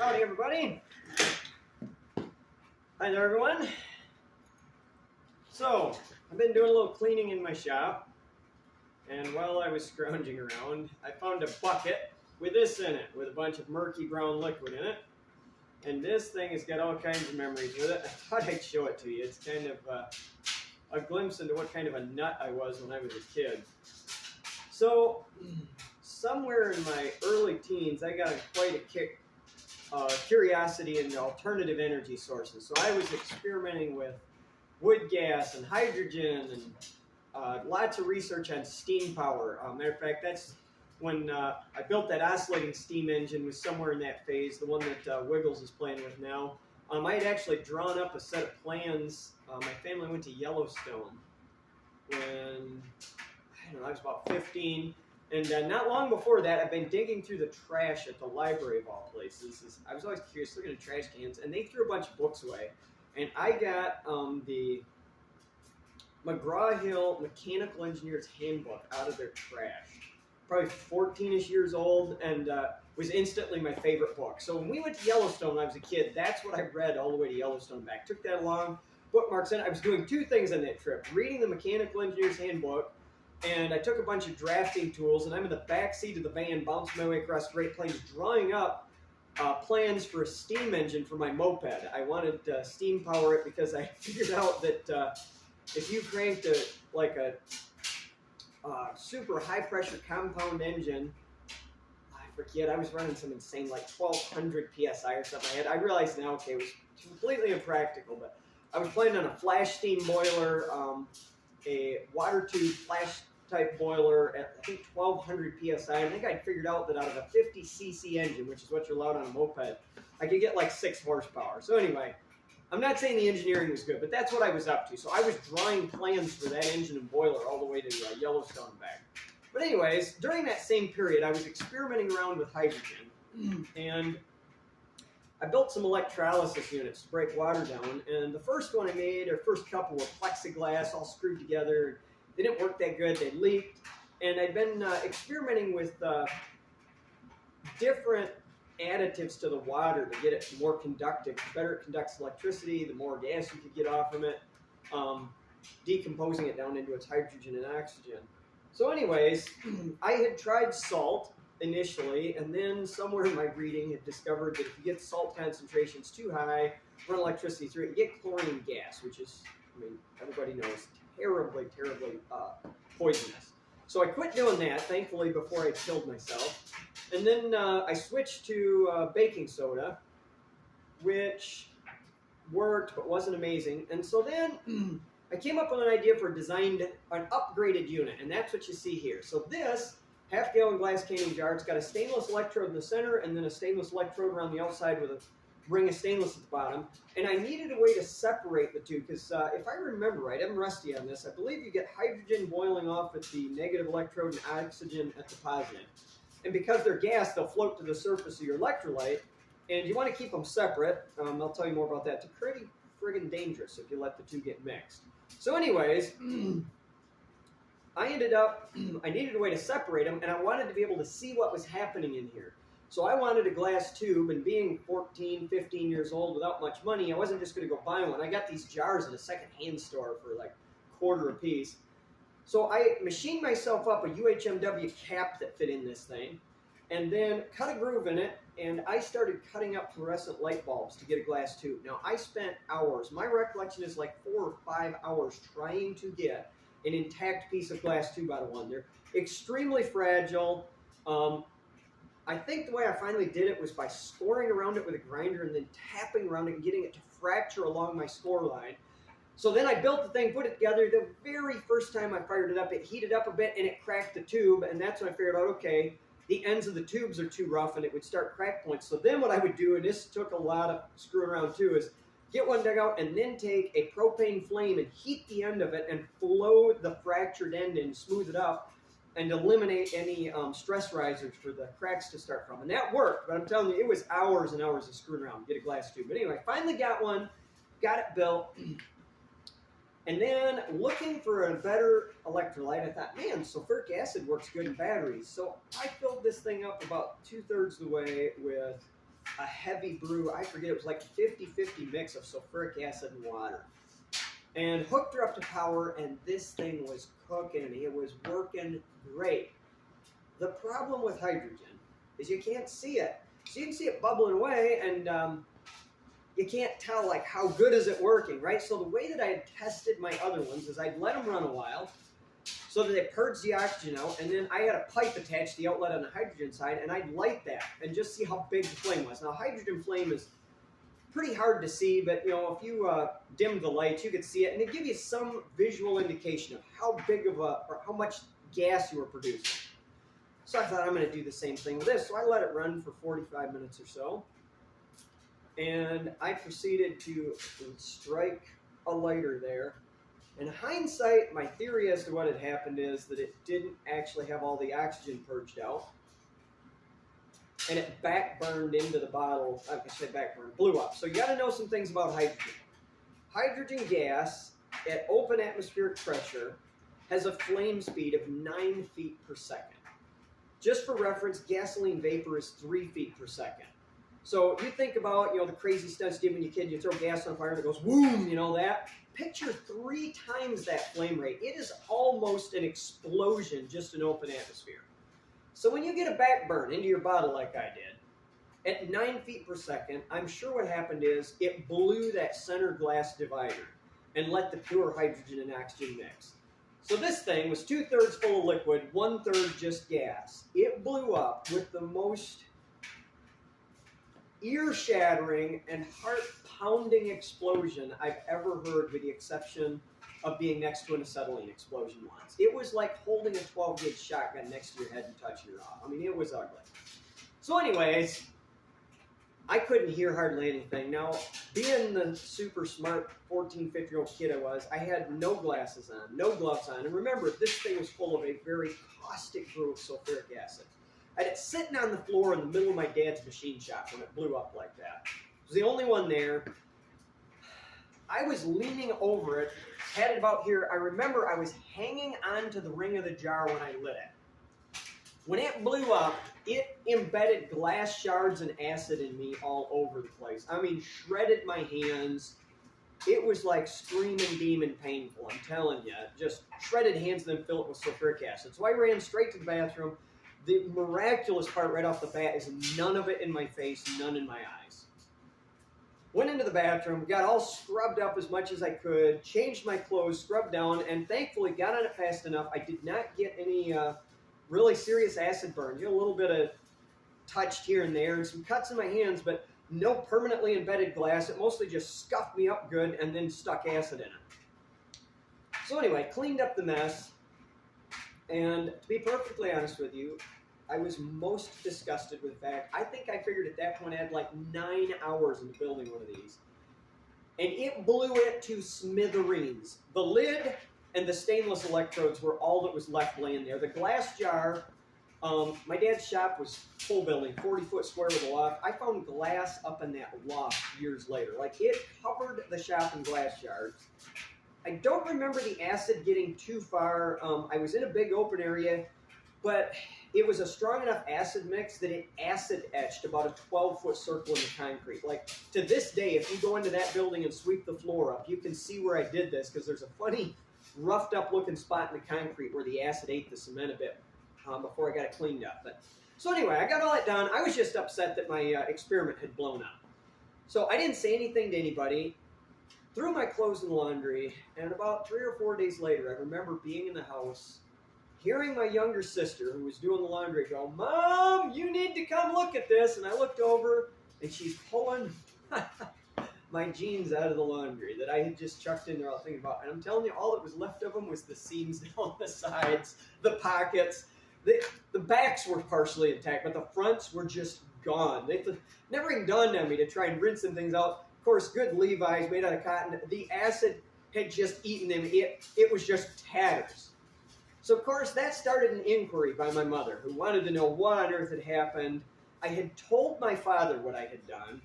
Howdy everybody. Hi there everyone. So, I've been doing a little cleaning in my shop, and while I was scrounging around, I found a bucket with this in it, with a bunch of murky brown liquid in it. And this thing has got all kinds of memories with it. I thought I'd show it to you. It's kind of a glimpse into what kind of a nut I was when I was a kid. So, somewhere in my early teens, I got quite a kick, curiosity into alternative energy sources. So I was experimenting with wood gas and hydrogen and lots of research on steam power. Matter of fact, that's when I built that oscillating steam engine, was somewhere in that phase, the one that Wiggles is playing with now. I had actually drawn up a set of plans. My family went to Yellowstone when, I don't know, I was about 15. And not long before that, I've been digging through the trash at the library of all places. I was always curious, looking at trash cans, and they threw a bunch of books away. And I got the McGraw-Hill Mechanical Engineer's Handbook out of their trash. Probably 14-ish years old, and was instantly my favorite book. So when we went to Yellowstone when I was a kid, that's what I read all the way to Yellowstone back. Took that along, bookmarks in. I was doing two things on that trip: reading the Mechanical Engineer's Handbook, and I took a bunch of drafting tools, and I'm in the back seat of the van, bouncing my way across Great Plains, drawing up plans for a steam engine for my moped. I wanted to steam power it because I figured out that if you cranked a super high pressure compound engine, I forget, I was running some insane like 1200 psi or something. I realized now, okay, it was completely impractical, but I was planning on a flash steam boiler, a water tube flash type boiler at, I think, 1200 psi. I think I'd figured out that out of a 50 cc engine, which is what you're allowed on a moped, I could get like 6 horsepower. So anyway, I'm not saying the engineering was good, but that's what I was up to. So I was drawing plans for that engine and boiler all the way to Yellowstone and back. But anyways, during that same period, I was experimenting around with hydrogen, and I built some electrolysis units to break water down. And the first one I made, or first couple, were plexiglass, all screwed together. They didn't work that good. They leaked. And I'd been experimenting with different additives to the water to get it more conductive. The better it conducts electricity, the more gas you could get off from it, decomposing it down into its hydrogen and oxygen. So anyways, I had tried salt initially, and then somewhere in my reading had discovered that if you get salt concentrations too high, run electricity through it, you get chlorine gas, which is, I mean, everybody knows, terribly, terribly poisonous. So I quit doing that, thankfully, before I killed myself. And then I switched to baking soda, which worked but wasn't amazing. And so then I came up with an idea for an upgraded unit, and that's what you see here. So this half-gallon glass canning jar, it's got a stainless electrode in the center and then a stainless electrode around the outside with a ring of stainless at the bottom. And I needed a way to separate the two, because if I remember right, I'm rusty on this, I believe you get hydrogen boiling off at the negative electrode and oxygen at the positive. And because they're gas, they'll float to the surface of your electrolyte, and you want to keep them separate. I'll tell you more about that. It's pretty friggin' dangerous if you let the two get mixed. So anyways, I needed a way to separate them, and I wanted to be able to see what was happening in here. So I wanted a glass tube, and being 14, 15 years old without much money, I wasn't just going to go buy one. I got these jars at a second-hand store for like $1 a piece. So I machined myself up a UHMW cap that fit in this thing, and then cut a groove in it, and I started cutting up fluorescent light bulbs to get a glass tube. Now, I spent hours. My recollection is like 4 or 5 hours trying to get an intact piece of glass tube out of one. They're extremely fragile. I think the way I finally did it was by scoring around it with a grinder and then tapping around it and getting it to fracture along my score line. So then I built the thing, put it together. The very first time I fired it up, it heated up a bit and it cracked the tube. And that's when I figured out, okay, the ends of the tubes are too rough and it would start crack points. So then what I would do, and this took a lot of screwing around too, is get one dug out and then take a propane flame and heat the end of it and flow the fractured end and smooth it up and eliminate any stress risers for the cracks to start from. And that worked, but I'm telling you, it was hours and hours of screwing around to get a glass tube. But anyway, finally got one, got it built. And then looking for a better electrolyte, I thought, man, sulfuric acid works good in batteries. So I filled this thing up about 2/3 the way with a heavy brew. I forget, it was like a 50-50 mix of sulfuric acid and water. And hooked her up to power, and this thing was cooking. It was working great. The problem with hydrogen is you can't see it. So you can see it bubbling away, and you can't tell like how good is it working, right? So the way that I had tested my other ones is I'd let them run a while so that it purged the oxygen out, and then I had a pipe attached to the outlet on the hydrogen side, and I'd light that and just see how big the flame was. Now, hydrogen flame is pretty hard to see, but you know, if you dimmed the lights, you could see it, and it give you some visual indication of how big of a, or how much gas you were producing. So I thought I'm going to do the same thing with this. So I let it run for 45 minutes or so, and I proceeded to strike a lighter there. In hindsight, my theory as to what had happened is that it didn't actually have all the oxygen purged out, and it backburned into the bottle. I should say backburned, blew up. So you got to know some things about hydrogen. Hydrogen gas at open atmospheric pressure has a flame speed of 9 feet per second. Just for reference, gasoline vapor is 3 feet per second. So you think about, you know, the crazy stunts you did when you're a kid, you throw gas on fire and it goes boom, you know that? Picture 3 times that flame rate. It is almost an explosion just in open atmosphere. So when you get a backburn into your bottle like I did, at 9 feet per second, I'm sure what happened is it blew that center glass divider and let the pure hydrogen and oxygen mix. So this thing was 2/3 full of liquid, 1/3 just gas. It blew up with the most ear-shattering and heart-pounding explosion I've ever heard, with the exception of being next to an acetylene explosion once. It was like holding a 12-gauge shotgun next to your head and touching it off. I mean, it was ugly. So anyways, I couldn't hear hardly anything. Now, being the super smart 14, 15-year-old kid I was, I had no glasses on, no gloves on. And remember, this thing was full of a very caustic brew of sulfuric acid. I had it sitting on the floor in the middle of my dad's machine shop when it blew up like that. It was the only one there. I was leaning over it, had it about here. I remember I was hanging onto the ring of the jar when I lit it. When it blew up, it embedded glass shards and acid in me all over the place. I mean, shredded my hands. It was like screaming demon painful, I'm telling you. Just shredded hands and then fill it with sulfuric acid. So I ran straight to the bathroom. The miraculous part right off the bat is none of it in my face, none in my eyes. Went into the bathroom, got all scrubbed up as much as I could, changed my clothes, scrubbed down, and thankfully got on it fast enough. I did not get any really serious acid burns. You know, a little bit of touched here and there and some cuts in my hands, but no permanently embedded glass. It mostly just scuffed me up good and then stuck acid in it. So anyway, cleaned up the mess, and to be perfectly honest with you, I was most disgusted with the fact, I think I figured at that point I had like 9 hours into building one of these. And it blew it to smithereens. The lid and the stainless electrodes were all that was left laying there. The glass jar, my dad's shop was full building, 40-foot square with a loft. I found glass up in that loft years later. Like, it covered the shop in glass shards. I don't remember the acid getting too far. I was in a big open area, but it was a strong enough acid mix that it acid etched about a 12-foot circle in the concrete. Like, to this day, if you go into that building and sweep the floor up, you can see where I did this, because there's a funny roughed up looking spot in the concrete where the acid ate the cement a bit before I got it cleaned up. But so anyway, I got all that done. I was just upset that my experiment had blown up. So I didn't say anything to anybody, threw my clothes in the laundry, and about 3 or 4 days later, I remember being in the house, hearing my younger sister, who was doing the laundry, go, "Mom, you need to come look at this." And I looked over, and she's pulling my jeans out of the laundry that I had just chucked in there all thinking about. And I'm telling you, all that was left of them was the seams down the sides, the pockets. The backs were partially intact, but the fronts were just gone. It never even dawned on me to try and rinse some things out. Of course, good Levi's made out of cotton. The acid had just eaten them. It was just tatters. So, of course, that started an inquiry by my mother, who wanted to know what on earth had happened. I had told my father what I had done.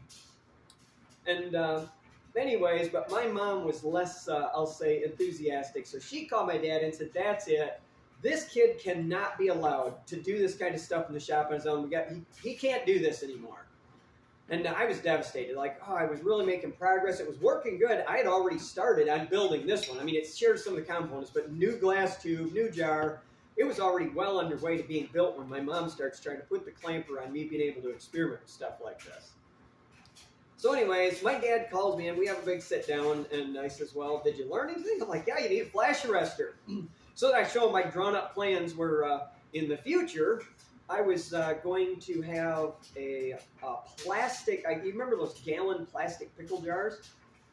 And anyways, but my mom was less, I'll say, enthusiastic. So she called my dad and said, "That's it. This kid cannot be allowed to do this kind of stuff in the shop on his own. He can't do this anymore." And I was devastated. Like, oh, I was really making progress. It was working good. I had already started on building this one. I mean, it shares some of the components, but new glass tube, new jar. It was already well underway to being built when my mom starts trying to put the clamper on me being able to experiment with stuff like this. So anyways, my dad calls me and we have a big sit down, and I says, well, did you learn anything? I'm like, yeah, you need a flash arrestor. So I show him my drawn up plans where in the future, I was going to have a plastic, you remember those gallon plastic pickle jars?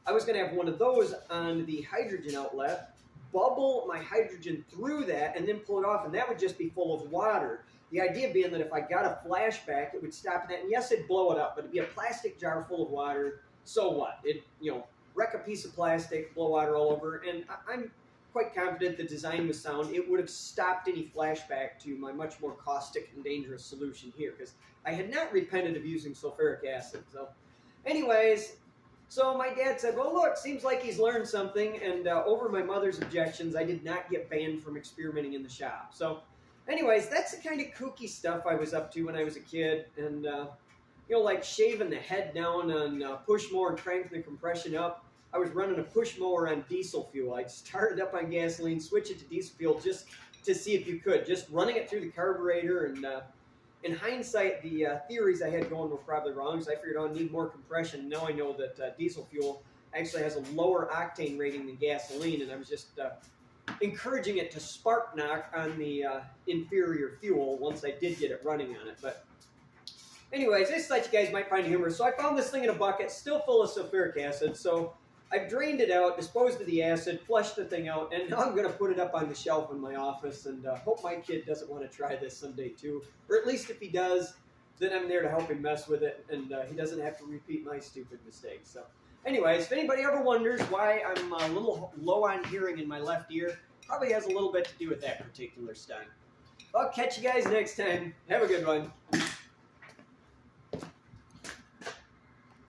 I was going to have one of those on the hydrogen outlet, bubble my hydrogen through that, and then pull it off, and that would just be full of water. The idea being that if I got a flashback, it would stop that, and yes, it'd blow it up, but it'd be a plastic jar full of water. So what? It, wreck a piece of plastic, blow water all over, and I'm quite confident the design was sound. It would have stopped any flashback to my much more caustic and dangerous solution here, because I had not repented of using sulfuric acid. So, anyways, so my dad said, well, look, seems like he's learned something, and over my mother's objections, I did not get banned from experimenting in the shop. So, anyways, that's the kind of kooky stuff I was up to when I was a kid, and, like shaving the head down on push mower and cranking the compression up. I was running a push mower on diesel fuel. I'd start it up on gasoline, switch it to diesel fuel just to see if you could. Just running it through the carburetor, and in hindsight, the theories I had going were probably wrong, so I figured I need more compression. Now I know that diesel fuel actually has a lower octane rating than gasoline, and I was just encouraging it to spark knock on the inferior fuel once I did get it running on it. But anyways, I just thought you guys might find humorous. So I found this thing in a bucket, still full of sulfuric acid. So I've drained it out, disposed of the acid, flushed the thing out, and now I'm going to put it up on the shelf in my office, and hope my kid doesn't want to try this someday too. Or at least if he does, then I'm there to help him mess with it, and he doesn't have to repeat my stupid mistakes. So anyways, if anybody ever wonders why I'm a little low on hearing in my left ear, probably has a little bit to do with that particular stunt. I'll catch you guys next time. Have a good one.